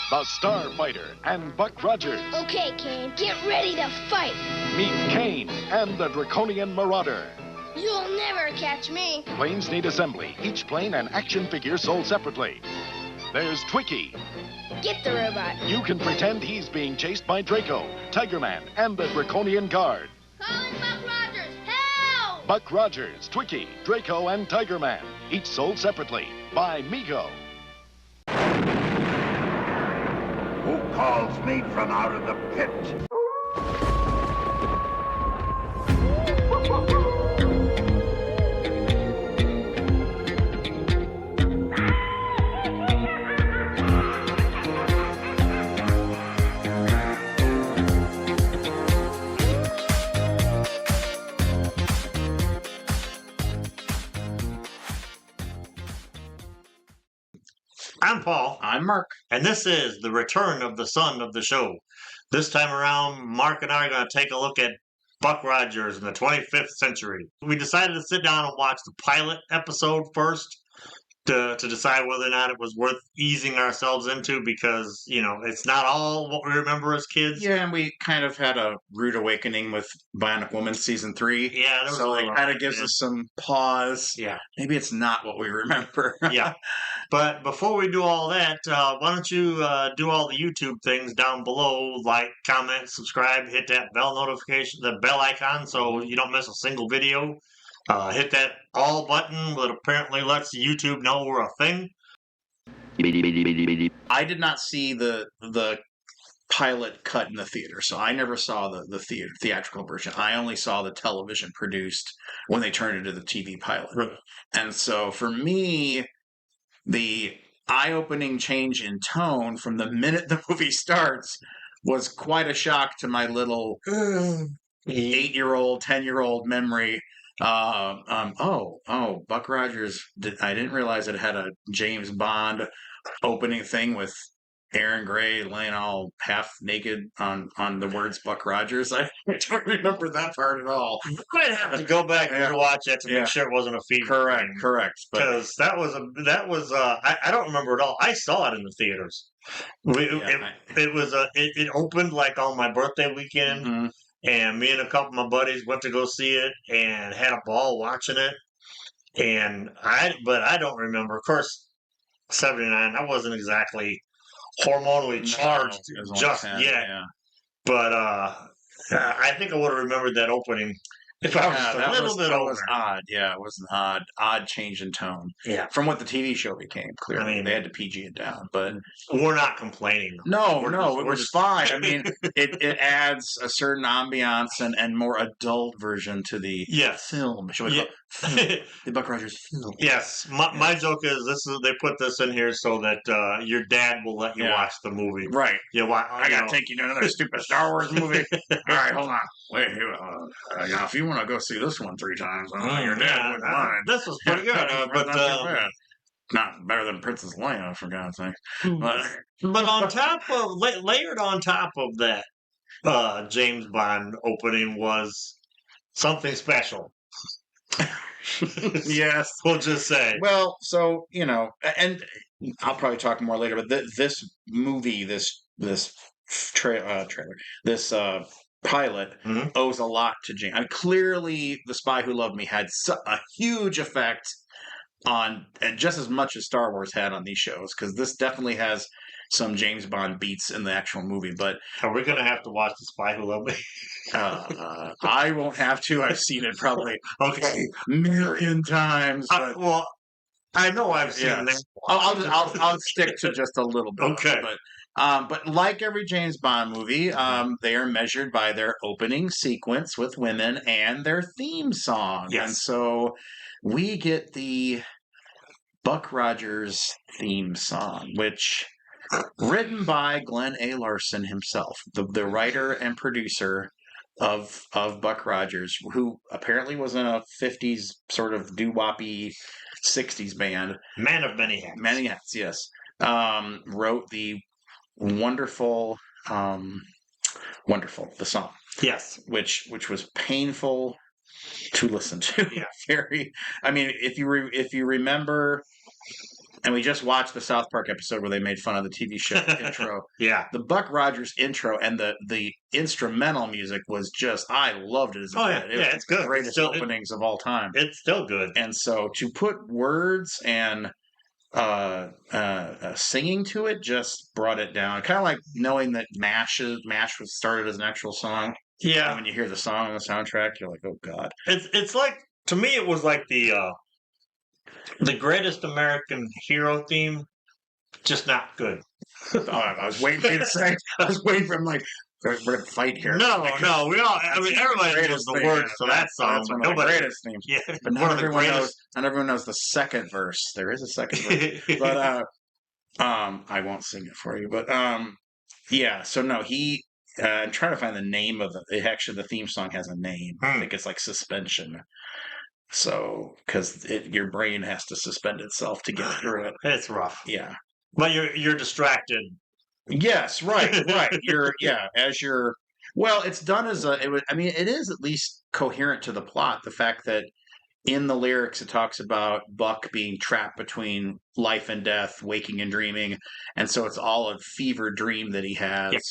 the Starfighter and Buck Rogers. Okay, Kane, get ready to fight. Meet Kane and the Draconian Marauder. You'll never catch me. Planes need assembly, each plane an action figure sold separately. There's Twiki. Get the robot. You can pretend he's being chased by Draco, Tiger Man, and the Draconian Guard. Calling Buck Rogers, help! Buck Rogers, Twiki, Draco, and Tiger Man, each sold separately by Mego. Who calls me from out of the pit? I'm Paul. I'm Mark. And this is the return of the son of the show. This time around, Mark and I are going to take a look at Buck Rogers in the 25th century. We decided to sit down and watch the pilot episode first to decide whether or not it was worth easing ourselves into because, you know, it's not all what we remember as kids. Yeah, and we kind of had a rude awakening with Bionic Woman season 3. Yeah, there was so a it little, kind of gives us some pause. Yeah. Maybe it's not what we remember. Yeah. But before we do all that, why don't you do all the YouTube things down below, like, comment, subscribe, hit that bell notification, the bell icon so you don't miss a single video. Hit that all button that apparently lets YouTube know we're a thing. I did not see the pilot cut in the theater, so I never saw the theatrical version. I only saw the television produced when they turned it into the TV pilot. Right. And so for me, the eye-opening change in tone from the minute the movie starts was quite a shock to my little 8-year-old, 10-year-old memory. Buck Rogers. I didn't realize it had a James Bond opening thing with Aaron Gray laying all half naked on the words Buck Rogers. I don't remember that part at all. You might have to go back and watch that to make sure it wasn't a fever. Correct. Because that was I don't remember it all. I saw it in the theaters. It opened like on my birthday weekend. Mm-hmm. And me and a couple of my buddies went to go see it and had a ball watching it. But I don't remember. Of course, 79, I wasn't exactly hormonally charged just yet. Yeah. But I think I would have remembered that opening if I was just a little bit older. That was odd. Yeah, it was an odd change in tone. Yeah. From what the TV show became, clearly. I mean, they had to PG it down, but we're not complaining. No, it was fine. I mean, it adds a certain ambiance and more adult version to the film. Should we call it the Buck Rogers film? Yes. My joke is they put this in here so that your dad will let you watch the movie. Right. Yeah. I gotta take you to another stupid Star Wars movie. All right, hold on. Wait, if you want to go see this one 3 times, your dad wouldn't mind. This was pretty good, but not better than Princess Leia, for God's sake. But on top of layered on top of that, James Bond opening was something special. Yes, we'll just say. Well, so and I'll probably talk more later. But this movie, this trailer, this pilot owes a lot to James. And clearly, The Spy Who Loved Me had a huge effect on, and just as much as Star Wars had on these shows, because this definitely has some James Bond beats in the actual movie. But are we going to have to watch The Spy Who Loved Me? I won't have to. I've seen it probably a million times. But, well, I know I've seen that. I'll stick to just a little bit. Okay. But like every James Bond movie, they are measured by their opening sequence with women and their theme song. Yes. And so we get the Buck Rogers theme song, which written by Glenn A. Larson himself, the writer and producer of Buck Rogers, who apparently was in a 50s sort of doo-woppy 60s band. Man of many hats. Many hats, yes. Wrote the wonderful, the song. Yes. Which was painful to listen to. Yeah. Very. I mean, if you remember and we just watched the South Park episode where they made fun of the TV show intro. Yeah. The Buck Rogers intro and the instrumental music was just, I loved it as a kid. It was it's good. the greatest Still, openings of all time. It's still good. And so to put words and singing to it just brought it down. Kind of like knowing that MASH was started as an actual song. Yeah. And when you hear the song on the soundtrack, you're like, oh God. It's like, to me, it was like the Greatest American Hero theme, just not good. I was waiting for you to say. I was waiting for him like, we're going to fight here. No, we all. I mean, everybody knows the words to that song. That's one of the Nobody. greatest themes. Yeah, But not everyone knows the second verse. There is a second verse. But I won't sing it for you. But yeah. So no, I'm trying to find the name of it. Actually, the theme song has a name. I think it's like Suspension. So, because your brain has to suspend itself to get through it. It's rough. Yeah. But you're distracted. Yes, right. Well, it's done as it is at least coherent to the plot. The fact that in the lyrics it talks about Buck being trapped between life and death, waking and dreaming, and so it's all a fever dream that he has. Yep.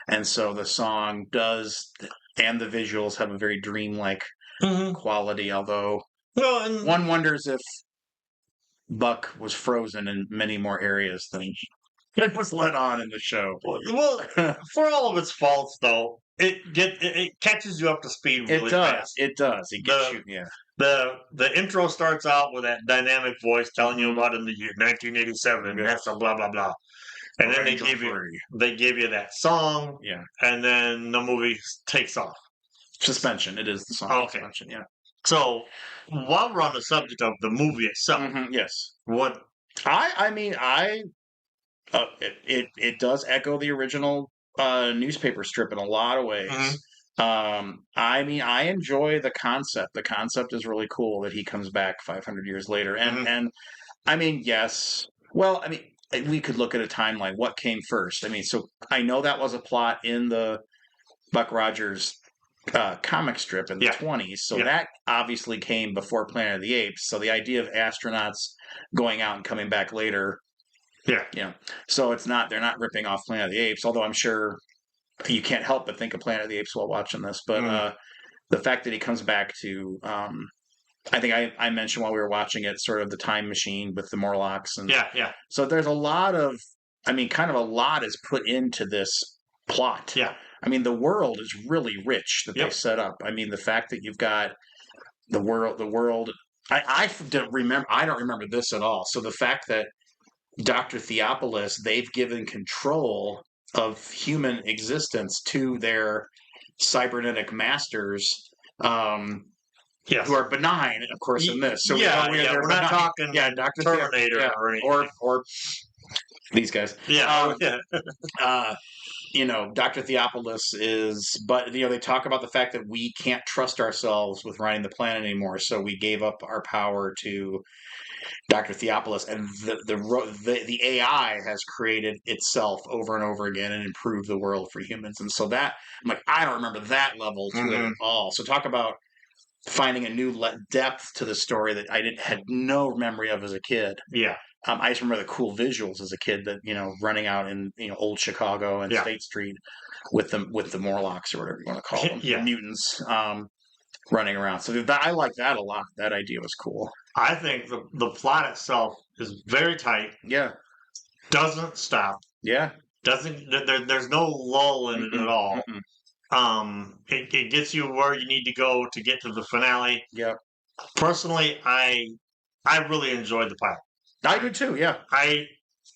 And so the song does, and the visuals have a very dreamlike quality, although one wonders if Buck was frozen in many more areas than it was let on in the show. Well, for all of its faults, though, it catches you up to speed really fast. It does. It gets you. Yeah. The intro starts out with that dynamic voice telling you about in the year 1987 and that's a blah blah blah, and then they give you that song. Yeah. And then the movie takes off. Suspension. It is the song. Okay. Suspension. Yeah. So while we're on the subject of the movie itself, yes. What it does echo the original newspaper strip in a lot of ways. I enjoy the concept. The concept is really cool that he comes back 500 years later. And yes. Well, we could look at a timeline. What came first? So I know that was a plot in the Buck Rogers comic strip in the 20s. So that obviously came before Planet of the Apes. So the idea of astronauts going out and coming back later. Yeah. So they're not ripping off Planet of the Apes, although I'm sure you can't help but think of Planet of the Apes while watching this. But the fact that he comes back to, I think I mentioned while we were watching it, sort of the time machine with the Morlocks. And so there's a lot of, kind of a lot is put into this plot. Yeah. The world is really rich that they set up. The fact that you've got the world. I don't remember this at all. So the fact that Dr. Theopolis, they've given control of human existence to their cybernetic masters, who are benign, of course, in this. So we're not talking Dr. Terminator or anything. Or these guys. Dr. Theopolis but they talk about the fact that we can't trust ourselves with running the planet anymore, so we gave up our power to Dr. Theopolis, and the AI has created itself over and over again and improved the world for humans. And so that, I don't remember that level to it at all. So talk about finding a new depth to the story that I had no memory of as a kid. Yeah. I just remember the cool visuals as a kid that, running out in, old Chicago and State Street with the Morlocks or whatever you want to call them, the mutants, running around. So I like that a lot. That idea was cool. I think the plot itself is very tight. Yeah. Doesn't stop. Yeah. There's no lull in it at all. It gets you where you need to go to get to the finale. Yeah. Personally, I really enjoyed the pilot. I do too, yeah. I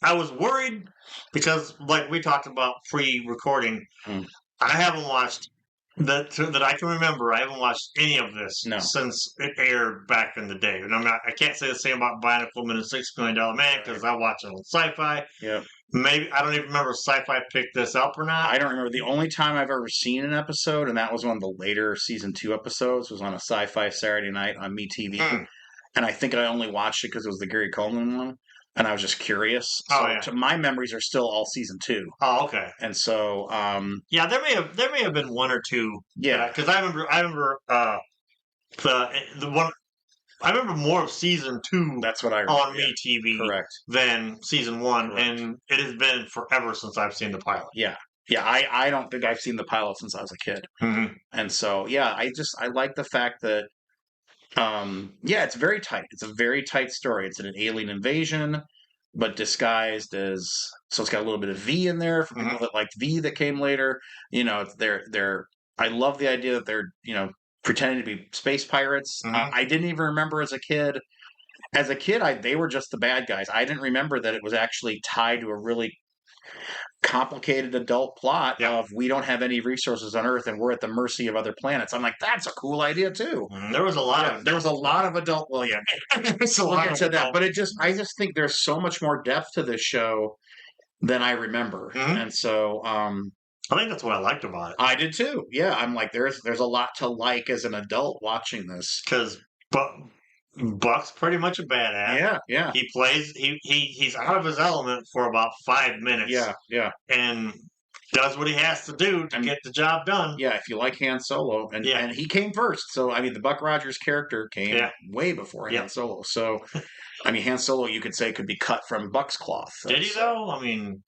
was worried because, like we talked about pre-recording, I haven't watched that I can remember. I haven't watched any of this since it aired back in the day, and I can't say the same about Bionicle Man and $6 Million Man because I watch it on Sci-Fi. Yeah. Maybe I don't even remember if Sci-Fi picked this up or not. I don't remember. The only time I've ever seen an episode, and that was one of the later season 2 episodes, was on a Sci-Fi Saturday night on MeTV. And I think I only watched it because it was the Gary Coleman one, and I was just curious. So my memories are still all season 2. Oh, okay. And so, there may have been one or two. Yeah, because I remember the one. I remember more of season 2 That's what I on yeah, MeTV correct. than season 1, Correct. and it has been forever since I've seen the pilot. Yeah. Yeah, I don't think I've seen the pilot since I was a kid. Mm-hmm. And so, yeah, I like the fact that, yeah, it's very tight. It's a very tight story. It's an alien invasion, but disguised as, so it's got a little bit of V in there for people that liked V that came later. You know, I love the idea that they're, pretending to be space pirates. I didn't even remember as a kid. As a kid, they were just the bad guys. I didn't remember that it was actually tied to a really complicated adult plot of we don't have any resources on Earth and we're at the mercy of other planets. I'm like, that's a cool idea too. There was a lot of there was a lot of adult. Well, yeah, we'll get to that. But I just think there's so much more depth to this show than I remember, and so I think that's what I liked about it. I did too. Yeah, I'm like, there's a lot to like as an adult watching this because, Buck's pretty much a badass. Yeah, yeah. He plays. He's out of his element for about 5 minutes. Yeah, yeah. And does what he has to do to get the job done. Yeah, if you like Han Solo, and he came first. So I mean, the Buck Rogers character came way before Han Solo. So I mean, Han Solo, you could say, could be cut from Buck's cloth. Did he though? I mean,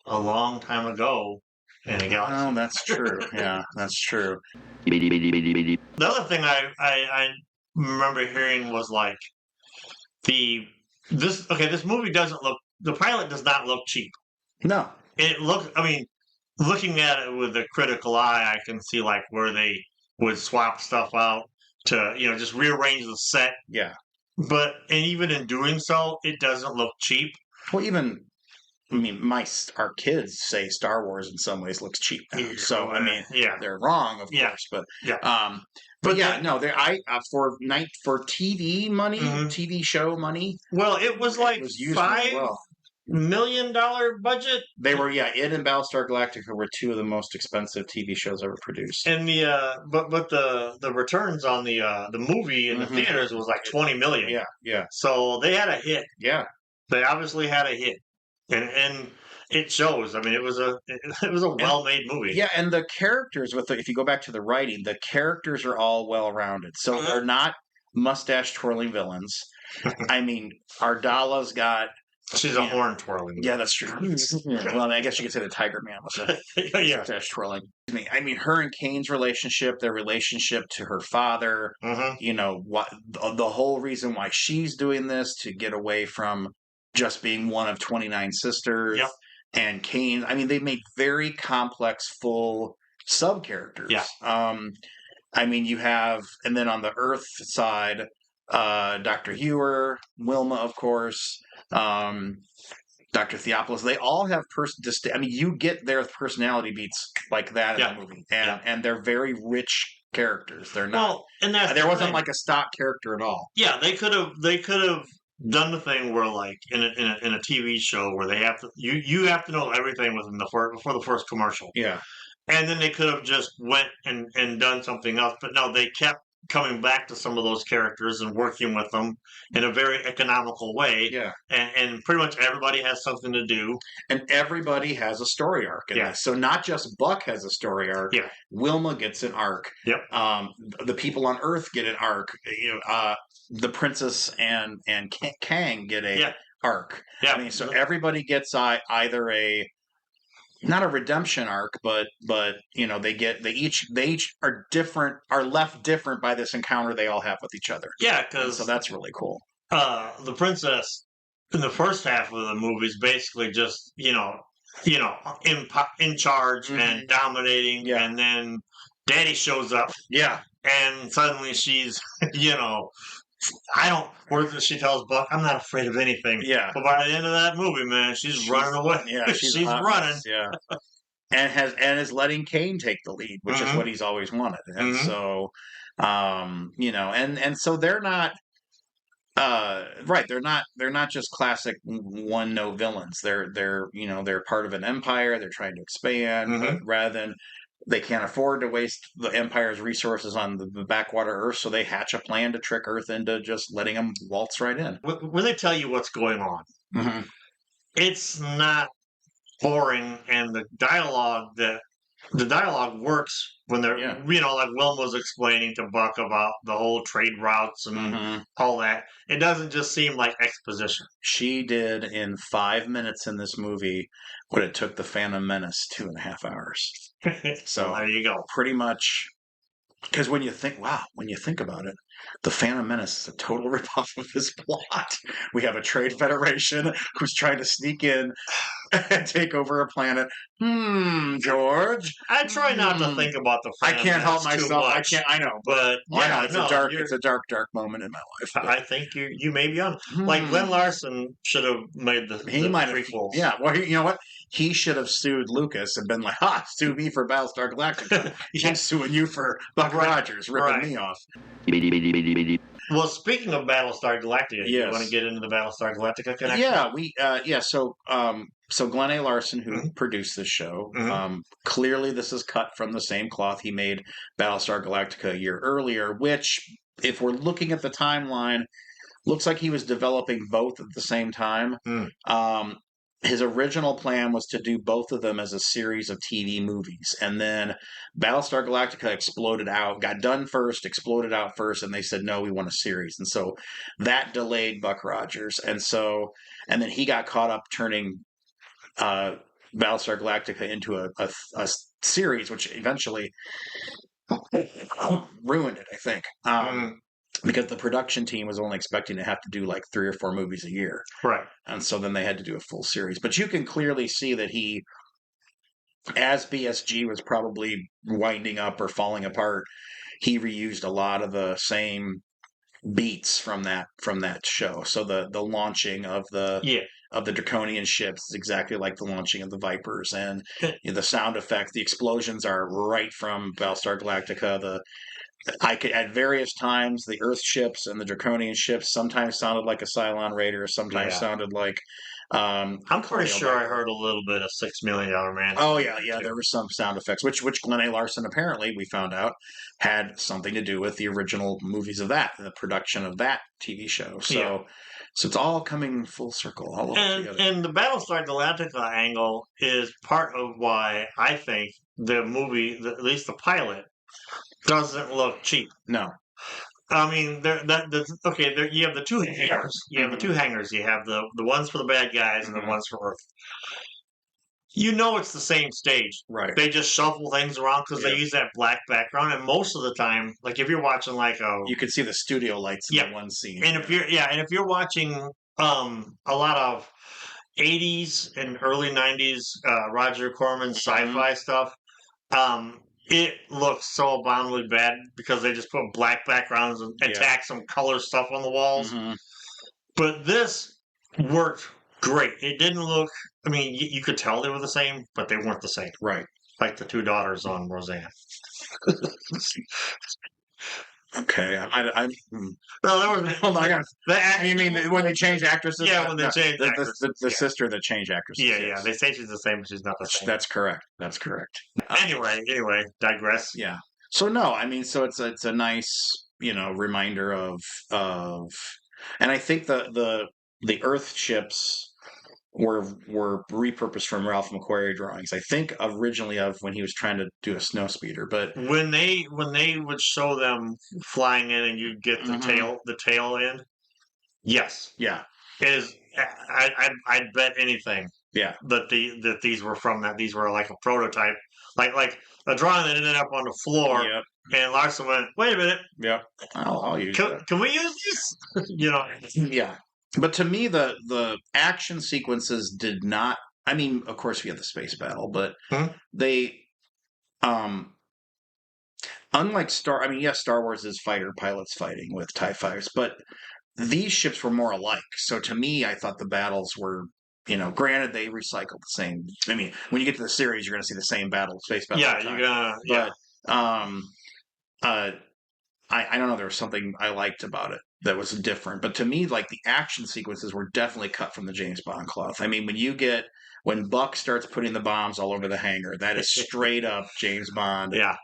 a long time ago. Oh, that's true. Yeah, that's true. The other thing I remember hearing was like this movie doesn't look, the pilot does not look cheap. No. It looks, I mean, looking at it with a critical eye, I can see like where they would swap stuff out to, just rearrange the set. Yeah. And even in doing so, it doesn't look cheap. Well, I mean, our kids say Star Wars in some ways looks cheap now. So I mean, they're wrong, of course, but for TV money, TV show money. Well, it was like $5 million budget. They were, it and Battlestar Galactica were two of the most expensive TV shows ever produced. And the returns on the movie in the theaters was like $20 million. Yeah, yeah. So they had a hit. Yeah, they obviously had a hit. And it shows. I mean, it was a well-made movie. Yeah, and the characters if you go back to the writing, the characters are all well-rounded. So they're not mustache twirling villains. I mean, Ardala's got. She's a horn twirling. Yeah, that's true. Well, I guess you could say the Tiger Man was a mustache twirling. I mean, her and Kane's relationship, their relationship to her father. What the whole reason why she's doing this to get away from just being one of 29 sisters. Yep. And Kane, I mean, they made very complex, full sub-characters. Yeah. I mean, you have, and then on the Earth side, Dr. Hewer, Wilma, of course, Dr. Theopolis, they all have I mean, you get their personality beats like that in the movie. And they're very rich characters. They're not, there wasn't like a stock character at all. Yeah, they could have done the thing where, like in a TV show, where they have to you have to know everything before the first commercial. Yeah, and then they could have just went and done something else, but no, they kept coming back to some of those characters and working with them in a very economical way. Yeah, and pretty much everybody has something to do, and everybody has a story arc. In this. So not just Buck has a story arc. Yeah, Wilma gets an arc. Yep. The people on Earth get an arc. The princess and Kang get a arc. Yeah. I mean, so everybody gets either not a redemption arc, but they each are different, are left different by this encounter they all have with each other. Yeah, because so that's really cool. The princess in the first half of the movie is basically just in charge and dominating, and then Daddy shows up. Yeah, and suddenly she's she tells Buck, I'm not afraid of anything. Yeah. But by the end of that movie, man, she's running away. Yeah, she's running. Yeah. and is letting Kane take the lead, which is what he's always wanted. And so and so they're not they're not just classic one note villains. They're part of an empire, they're trying to expand, but rather than they can't afford to waste the Empire's resources on the backwater Earth, so they hatch a plan to trick Earth into just letting them waltz right in. When they tell you what's going on, it's not boring, and the dialogue that the dialogue works when they're, Yeah. like Wilma was explaining to Buck about the whole trade routes and all that. It doesn't just seem like exposition. She did in 5 minutes in this movie what it took the Phantom Menace 2.5 hours. So there you go. Pretty much, because when you think about it, the Phantom Menace is a total ripoff of this plot. We have a trade federation who's trying to sneak in and take over a planet. George. I try not to think about the I Phantom can't help Menace too myself. much, I know, but I know yeah, it's no, a dark moment in my life. But I think you may be on. Like Glenn Larson should have made the prequels. Yeah, well, you know what? He should have sued Lucas and been like, sue me for Battlestar Galactica. I'm suing you for Buck Rogers ripping me off. Well, speaking of Battlestar Galactica, Yes. you want to get into the Battlestar Galactica connection? Yeah, so Glenn A. Larson, who produced this show, clearly this is cut from the same cloth he made Battlestar Galactica a year earlier, which, if we're looking at the timeline, looks like he was developing both at the same time. His original plan was to do both of them as a series of TV movies. And then Battlestar Galactica exploded out, got done first, exploded out first, and they said, no, we want a series. And so that delayed Buck Rogers. And then he got caught up turning Battlestar Galactica into a series, which eventually ruined it, I think. Because the production team was only expecting to have to do like 3 or 4 movies a year. Right. And so then they had to do a full series. But you can clearly see that he, as BSG was probably winding up or falling apart, he reused a lot of the same beats from that show. So the launching of the Draconian ships is exactly like the launching of the Vipers, and the sound effects, the explosions are right from Battlestar Galactica. At various times, the Earth ships and the Draconian ships sometimes sounded like a Cylon Raider, sometimes sounded like. I'm pretty sure I heard a little bit of $6 Million Man. Oh yeah, there were some sound effects, which Glenn A. Larson apparently, we found out, had something to do with the original movies of that, the production of that TV show. So it's all coming full circle, all together. And the Battlestar Galactica angle is part of why I think the movie, at least the pilot, doesn't look cheap. No. I mean, you have the two hangars. You have the two hangars. You have the ones for the bad guys and the ones for Earth. You know it's the same stage. Right. They just shuffle things around because they use that black background. And most of the time, like if you're watching you can see the studio lights in the one scene. And if you're watching a lot of 80s and early 90s Roger Corman sci-fi stuff, it looks so abominably bad because they just put black backgrounds and tack some color stuff on the walls. But this worked great. It didn't look, I mean, you could tell they were the same, but they weren't the same. Right. Like the 2 daughters on Roseanne. Okay, No, there was. Hold on, you mean when they change actresses? Yeah, when they change actresses. The sister that changed actresses. Yeah. They say she's the same, but she's not the same. That's correct. Anyway, digress. Yeah. So no, I mean, so it's a nice, reminder of, and I think the Earth ships were repurposed from Ralph McQuarrie drawings. I think originally of when he was trying to do a snow speeder, but when they would show them flying in and you'd get the tail end. Yes. Yeah. I'd bet anything. Yeah. That these were from that. These were like a prototype, like a drawing that ended up on the floor. Yep. And Larson went, "Wait a minute. Yeah. I'll use that. Can we use this?" Yeah. But to me, the action sequences did not. I mean, of course, we had the space battle, but they, unlike Star Wars is fighter pilots fighting with TIE fighters, but these ships were more alike. So to me, I thought the battles were, granted they recycled the same. I mean, when you get to the series, you're going to see the same space battle. Yeah, you're gonna. But I don't know. There was something I liked about it that was different. But to me, like the action sequences were definitely cut from the James Bond cloth. I mean, when Buck starts putting the bombs all over the hangar, that is straight up James Bond. Yeah.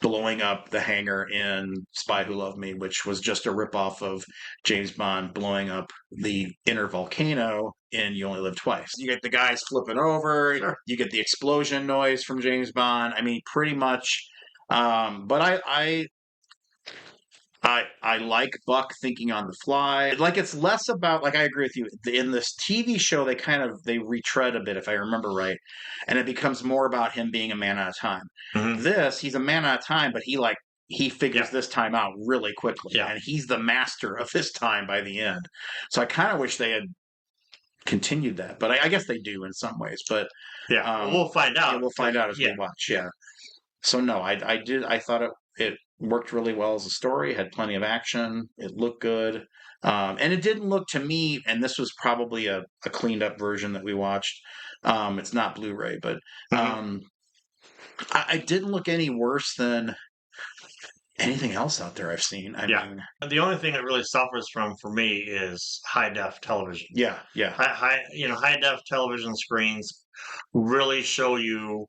blowing up the hangar in Spy Who Loved Me, which was just a ripoff of James Bond blowing up the inner volcano in You Only Live Twice. You get the guys flipping over, Sure. you get the explosion noise from James Bond. I mean, pretty much. But I like Buck thinking on the fly. Like, it's less about, like, I agree with you. In this TV show, they retread a bit, if I remember right, and it becomes more about him being a man at a time. Mhm. He's a man at a time, but he figures Yeah. this time out really quickly, Yeah. and he's the master of his time by the end. So I kind of wish they had continued that, but I guess they do in some ways. But Yeah, we'll find out. yeah, we'll find out as Yeah. we watch. Yeah. So no, I thought it worked really well as a story. Had plenty of action. It looked good, and it didn't look to me. And this was probably a cleaned up version that we watched. It's not Blu-ray, but I didn't look any worse than anything else out there I've seen. I Yeah. mean, The only thing it really suffers from for me is high def television. yeah. High def television screens really show you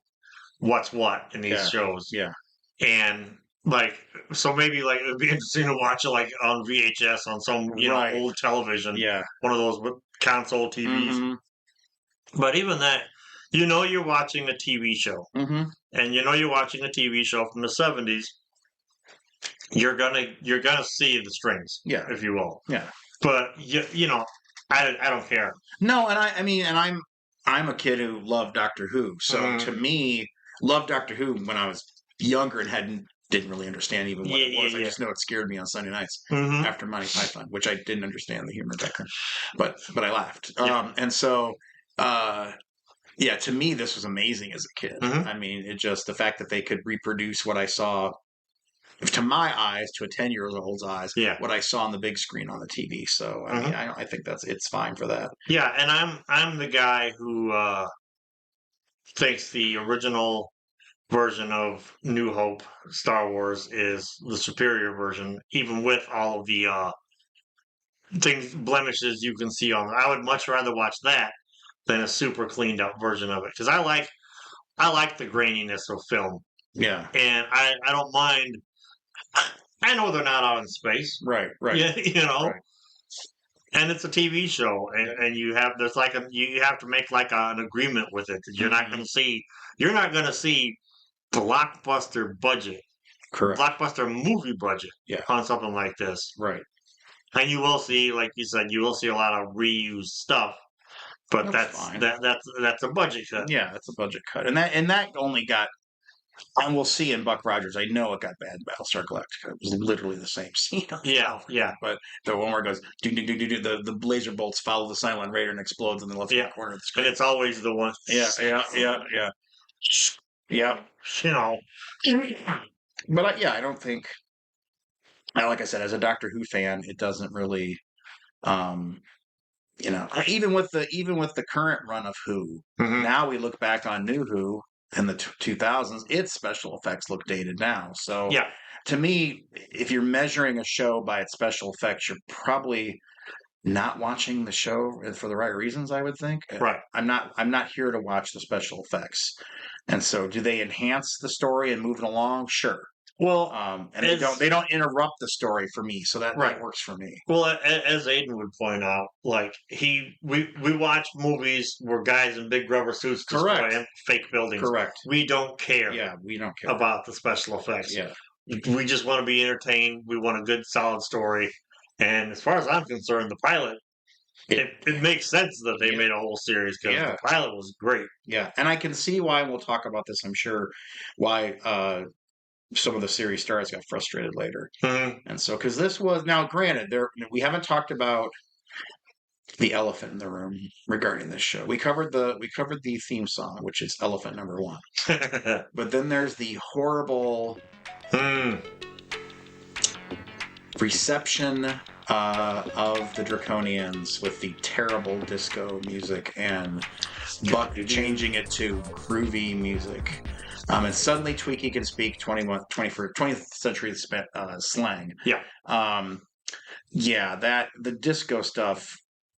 what's what in these Yeah. shows. Yeah. And like, so maybe like it would be interesting to watch it like on VHS on some Right. old television, Yeah. one of those console TVs. Mhm. But even that, you're watching a TV show, Mhm. and you're watching a TV show from the '70s. You're gonna see the strings, Yeah. if you will. Yeah. But I don't care. No, and I mean, and I'm a kid who loved Doctor Who. So Mhm. to me, loved Doctor Who when I was younger and didn't really understand even what it was. I just know it scared me on Sunday nights Mhm. after Monty Python, which I didn't understand the humor back then, but I laughed. Yeah. And so, yeah, to me, this was amazing as a kid. Mhm. I mean, it just the fact that they could reproduce what I saw. To my eyes, to a 10-year-old's eyes, Yeah. what I saw on the big screen on the TV. So I mean, I think it's fine for that. Yeah, and I'm the guy who thinks the original version of New Hope, Star Wars, is the superior version, even with all of the blemishes you can see on it. I would much rather watch that than a super cleaned up version of it, because I like the graininess of film, Yeah. and I don't mind. I know they're not out in space, Right. yeah, Right. and it's a TV show, and you have you have to make like an agreement with it. You're not going to see blockbuster budget, Correct. blockbuster movie budget on something like this, Right. and you will see, like you said, you will see a lot of reused stuff, but That's fine. that's a budget cut. Yeah, that's a budget cut, and that only got. And we'll see in Buck Rogers. I know it got bad in Battlestar Galactica. It was literally the same scene. Yeah. But the one where it goes, ding, ding, ding, ding, ding, the laser bolts follow the Cylon Raider and explodes in the left corner of the screen. And it's always the one. Yeah. But I don't think. Like I said, as a Doctor Who fan, it doesn't really. Even with the current run of Who, now we look back on New Who in the 2000s, its special effects look dated now. So to me, if you're measuring a show by its special effects, you're probably not watching the show for the right reasons, I would think. Right. I'm not here to watch the special effects. And so do they enhance the story and move it along? Sure. Well, and they don't interrupt the story for me, so that works for me. Well, as Aiden would point out, like we watch movies where guys in big rubber suits destroy fake buildings. Correct. We don't care. Yeah, we don't care about the special effects. Yeah, we just want to be entertained. We want a good, solid story. And as far as I'm concerned, the pilot. It makes sense that they made a whole series because the pilot was great. Yeah, and I can see why. We'll talk about this, I'm sure. Why some of the series stars got frustrated later, and so because this was now granted, we haven't talked about the elephant in the room regarding this show. We covered the theme song, which is Elephant Number 1, but then there's the horrible reception of the Draconians with the terrible disco music and Buck changing it to groovy music. And suddenly Twiki can speak 20th century slang. Yeah. The disco stuff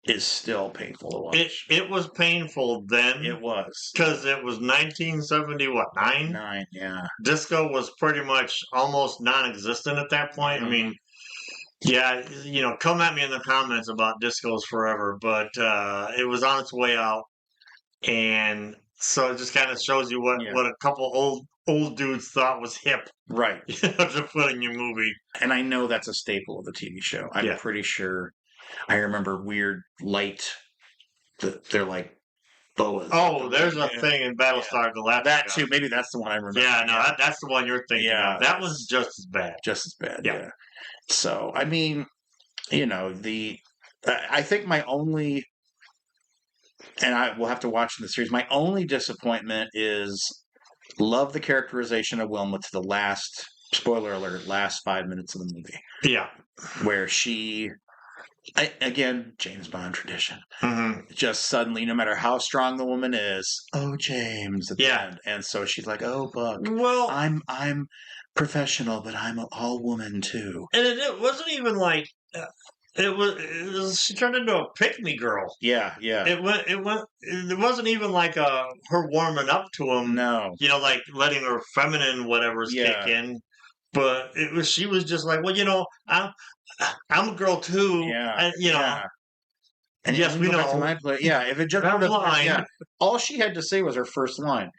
is still painful to watch. It was painful then. It was. Because it was 1979. 9, yeah. Disco was pretty much almost non-existent at that point. I mean, yeah, come at me in the comments about Disco's Forever, but it was on its way out, and so it just kind of shows you what a couple old dudes thought was hip, right? To put in your movie. And I know that's a staple of the TV show. I'm pretty sure. I remember weird light. They're like boas. Oh, there's a thing in Battlestar Galactica. That too. Maybe that's the one I remember. Yeah, no, that's the one you're thinking of. That was just as bad. Just as bad. Yeah. So I mean, I think my only, and I will have to watch in the series. My only disappointment is love the characterization of Wilma to the last. Spoiler alert! Last 5 minutes of the movie. Yeah, where she. Again, James Bond tradition. Mm-hmm. Just suddenly, no matter how strong the woman is, oh James, at the end. And so she's like, "Oh Buck, well, I'm professional, but I'm all woman too." And it wasn't even like it was. She turned into a pick-me girl. Yeah. It wasn't even like her warming up to him. No, like letting her feminine whatever's kick in. But she was just like, well, I'm a girl too. Yeah. And yes, we know. If it just all she had to say was her first line.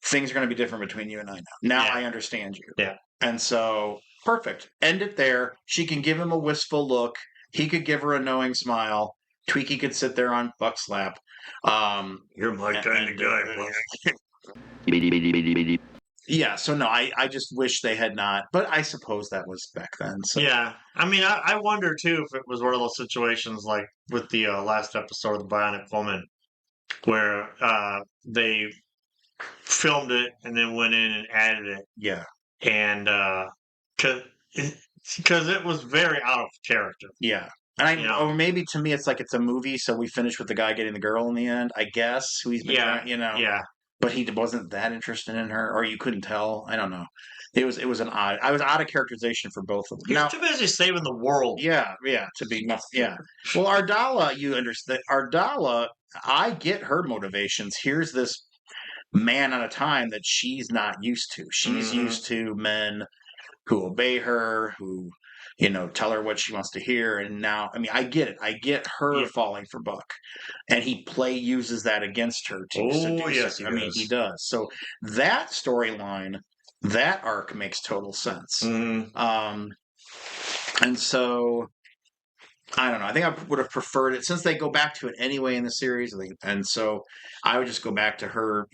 Things are going to be different between you and I now. Now I understand you. Yeah. And so, perfect. End it there. She can give him a wistful look. He could give her a knowing smile. Tweaky could sit there on Buck's lap. You're my kind of guy, Buck. Yeah, so no, I just wish they had not, but I suppose that was back then. So. Yeah, I mean, I wonder too if it was one of those situations like with the last episode of The Bionic Woman, where they filmed it and then went in and added it. Yeah, and because it was very out of character. Yeah. And or maybe to me it's like it's a movie, so we finish with the guy getting the girl in the end, I guess, who he's been Yeah. But he wasn't that interested in her, or you couldn't tell. I don't know. It was an odd. I was out of characterization for both of them. He's too busy saving the world. Yeah. To be Well, Ardala, you understand. Ardala, I get her motivations. Here's this man at a time that she's not used to. She's used to men who obey her, who tell her what she wants to hear. And now, I mean, I get it. I get her falling for Buck, and he uses that against her to seduce her. I mean, he does. So that storyline, that arc makes total sense. And so I don't know. I think I would have preferred it since they go back to it anyway in the series, and so I would just go back to her.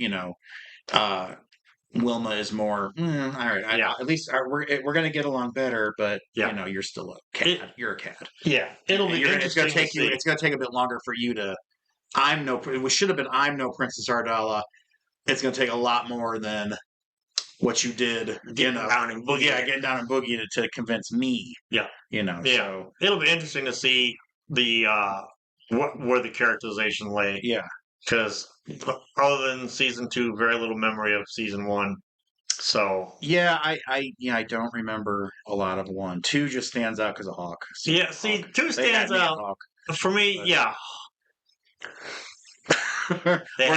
Wilma is more all right. At least we're going to get along better, but you're still a cat. You're a cat. Yeah, it'll be. It's going to take you. It's going to take a bit longer for you to. It should have been I'm no Princess Ardala. It's going to take a lot more than what you did. Getting down and boogie. Yeah, getting down and boogie to convince me. Yeah. Yeah. So it'll be interesting to see the where the characterization lay. Yeah. Because other than season 2, very little memory of season 1. So I don't remember a lot of 1. 2 just stands out because of Hawk. So yeah, see, Hawk. 2 stands out for me. But, yeah, they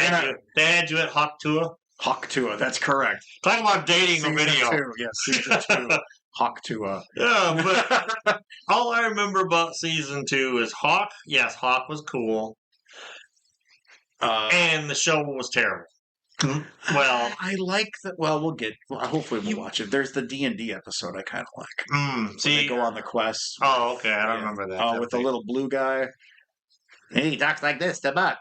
had you at Hawk Tua. Hawk Tua, that's correct. Talking about dating a video. 2, yes, season 2. Hawk Tua. Yeah, but all I remember about season 2 is Hawk. Yes, Hawk was cool. And the show was terrible. Well, I like that. Well, hopefully we'll watch it. There's the D&D episode I kind of like. See, they go on the quest. Oh, okay. I don't remember that. Oh, with the little blue guy. He talks like this to Buck.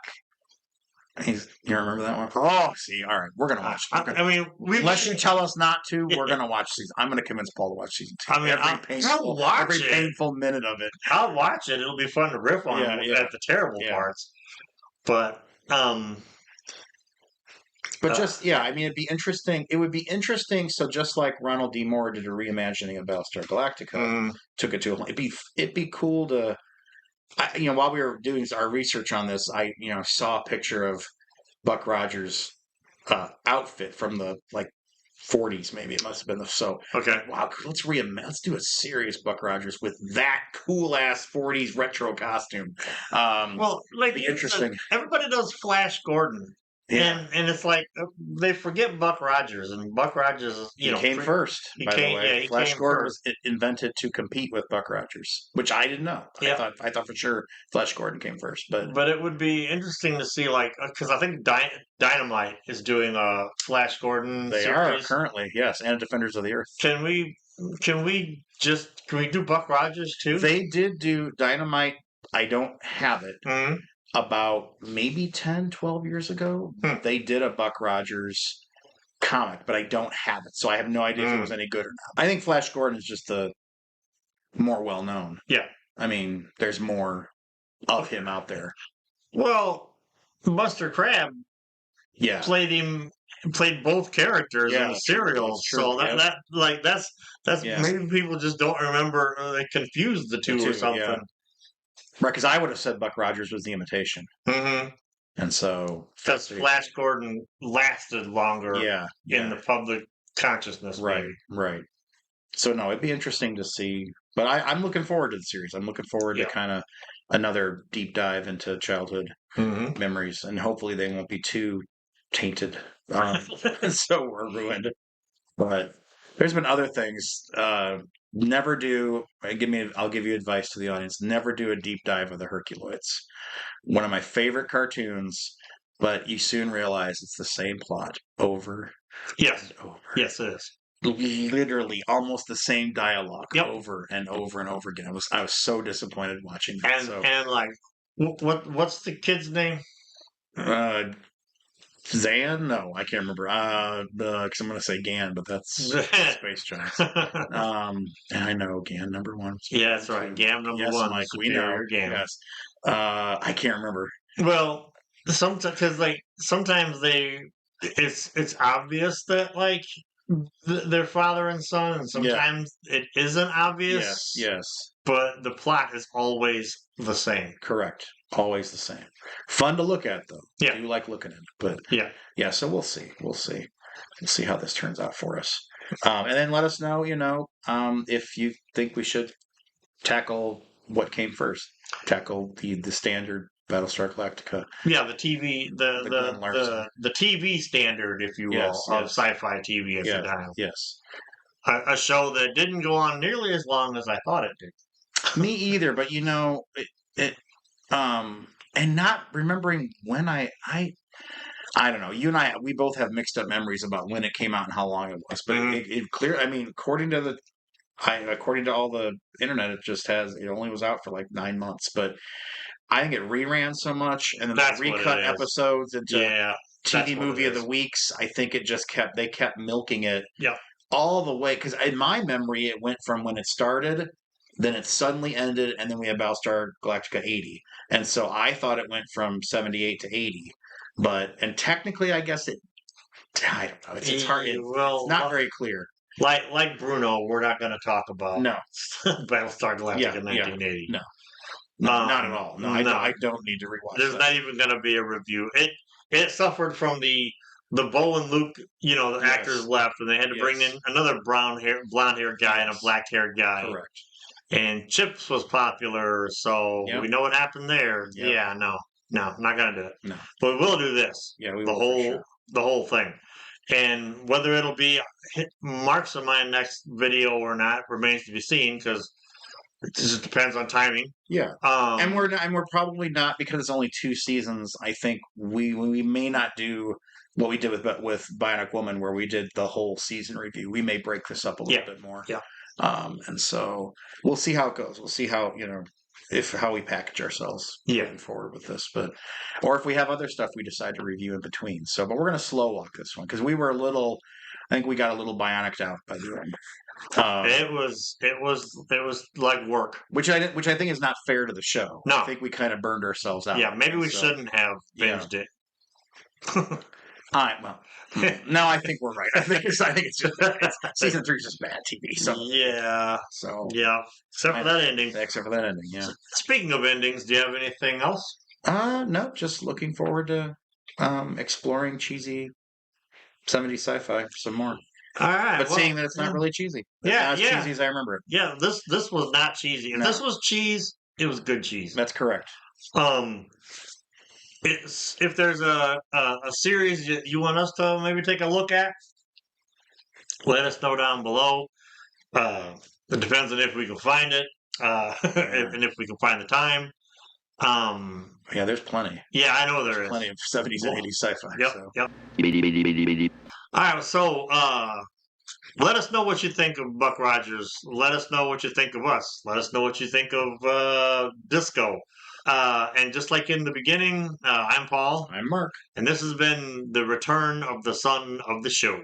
You remember that one? Oh, see, all right, we're gonna watch. Unless you tell us not to, we're gonna watch season. I'm gonna convince Paul to watch season 2. I mean, I'll watch every painful minute of it. I'll watch it. It'll be fun to riff on at the terrible parts. But just I mean, it'd be interesting. It would be interesting. So just like Ronald D. Moore did a reimagining of Battlestar Galactica, took it to it'd be cool to. While we were doing our research on this, I saw a picture of Buck Rogers' outfit from the 40s, maybe it must have been. So Okay. wow, let's do a serious Buck Rogers with that cool ass 40s retro costume. Well, like be interesting. Everybody does Flash Gordon. Yeah. And it's like they forget Buck Rogers, and Buck Rogers, He came first. By the way, he Flash came Gordon first. was invented to compete with Buck Rogers, which I didn't know. Yeah. I thought for sure Flash Gordon came first, but it would be interesting to see, like, because I think Dynamite is doing a Flash Gordon they series. are currently, yes, and Defenders of the Earth. Can we do Buck Rogers too? They did do Dynamite. I don't have it. Mhm. About maybe 10, 12 years ago, they did a Buck Rogers comic, but I don't have it. So I have no idea if it was any good or not. I think Flash Gordon is just the more well-known. Yeah. I mean, there's more of him out there. Well, Buster Crabbe Yeah. played both characters in the serial. So that's maybe people just don't remember, or they confuse the two or something. Yeah. Right, because I would have said Buck Rogers was the imitation. Mm-hmm. And so because Flash Gordon lasted longer in the public consciousness. Right, right. So no, it'd be interesting to see. But I'm looking forward to the series. I'm looking forward to kind of another deep dive into childhood memories, and hopefully they won't be too tainted, so we're ruined. But there's been other things. Never do. I'll give you advice to the audience. Never do a deep dive of the Herculoids. One of my favorite cartoons, but you soon realize it's the same plot over. Yes. And over. Yes, it is. Literally almost the same dialogue over and over and over again. I was so disappointed watching that. And like, what's the kid's name? Zan? No, I can't remember. Because I'm going to say Gan, but that's Space Giants. And I know Gan number 1. Yeah, that's right. Gan number 1. Mike, we know. Gan. Yes. I can't remember. Well, sometimes it's obvious that like their father and son, and sometimes it isn't obvious. Yes. But the plot is always the same. Correct. Always the same. Fun to look at, though. Yeah. I do like looking at it. But yeah, so we'll see. We'll see how this turns out for us. And then let us know, if you think we should tackle what came first. Tackle the standard Battlestar Galactica. Yeah, the TV, the TV standard, if you will, of sci-fi TV at the time. Yes. A show that didn't go on nearly as long as I thought it did. Me either, but and not remembering when I don't know. You and we both have mixed up memories about when it came out and how long it was. But it clear. I mean, according to all the internet, it only was out for like 9 months. But I think it reran so much, and then they recut episodes into TV movie of the weeks. I think they kept milking it. Yeah. All the way, because in my memory, it went from when it started, then it suddenly ended, and then we had Battlestar Galactica 80. And so I thought it went from 78 to 80. And technically, I guess I don't know. It's hard. It's not very clear. Like Bruno, we're not going to talk about Battlestar Galactica 1980. No. Not at all. No, I don't need to rewatch There's not even going to be a review. It suffered from the Bo and Luke, the actors left, and they had to bring in another blonde-haired guy and a black-haired guy. Correct. And Chips was popular, so we know what happened there. Yep. Yeah, no, not gonna do it. No, but we will do this. Yeah, we will. The whole thing, and whether it'll be marks of my next video or not remains to be seen, because it just depends on timing. Yeah, and we're probably not, because it's only 2 seasons. I think we may not do what we did with Bionic Woman, where we did the whole season review. We may break this up a little bit more. Yeah. And so we'll see how it goes. We'll see how how we package ourselves moving forward with this, or if we have other stuff we decide to review in between. But we're going to slow walk this one, because we were I think we got a little bionic out by the end. It was like work, which I think is not fair to the show. No, I think we kind of burned ourselves out. Yeah, maybe we shouldn't have binged it. All right, well, no, I think we're right. I think it's just season 3 is just bad TV. So except for that ending. Except for that ending, yeah. Speaking of endings, do you have anything else? No, just looking forward to exploring cheesy 70s sci-fi some more. All right. But seeing that it's not really cheesy. It's Yeah, not as yeah. cheesy as I remember it. Yeah, this was not cheesy. If No. this was cheese, it was good cheese. That's correct. If there's a series you want us to maybe take a look at, let us know down below. It depends on if we can find it, and if we can find the time. Yeah, there's plenty. Yeah, I know there is Plenty of 70s and 80s sci-fi. Yep, So. yep. All right, so let us know what you think of Buck Rogers. Let us know what you think of us. Let us know what you think of Disco. And just like in the beginning, I'm Paul. I'm Mark. And this has been the return of the son of the show.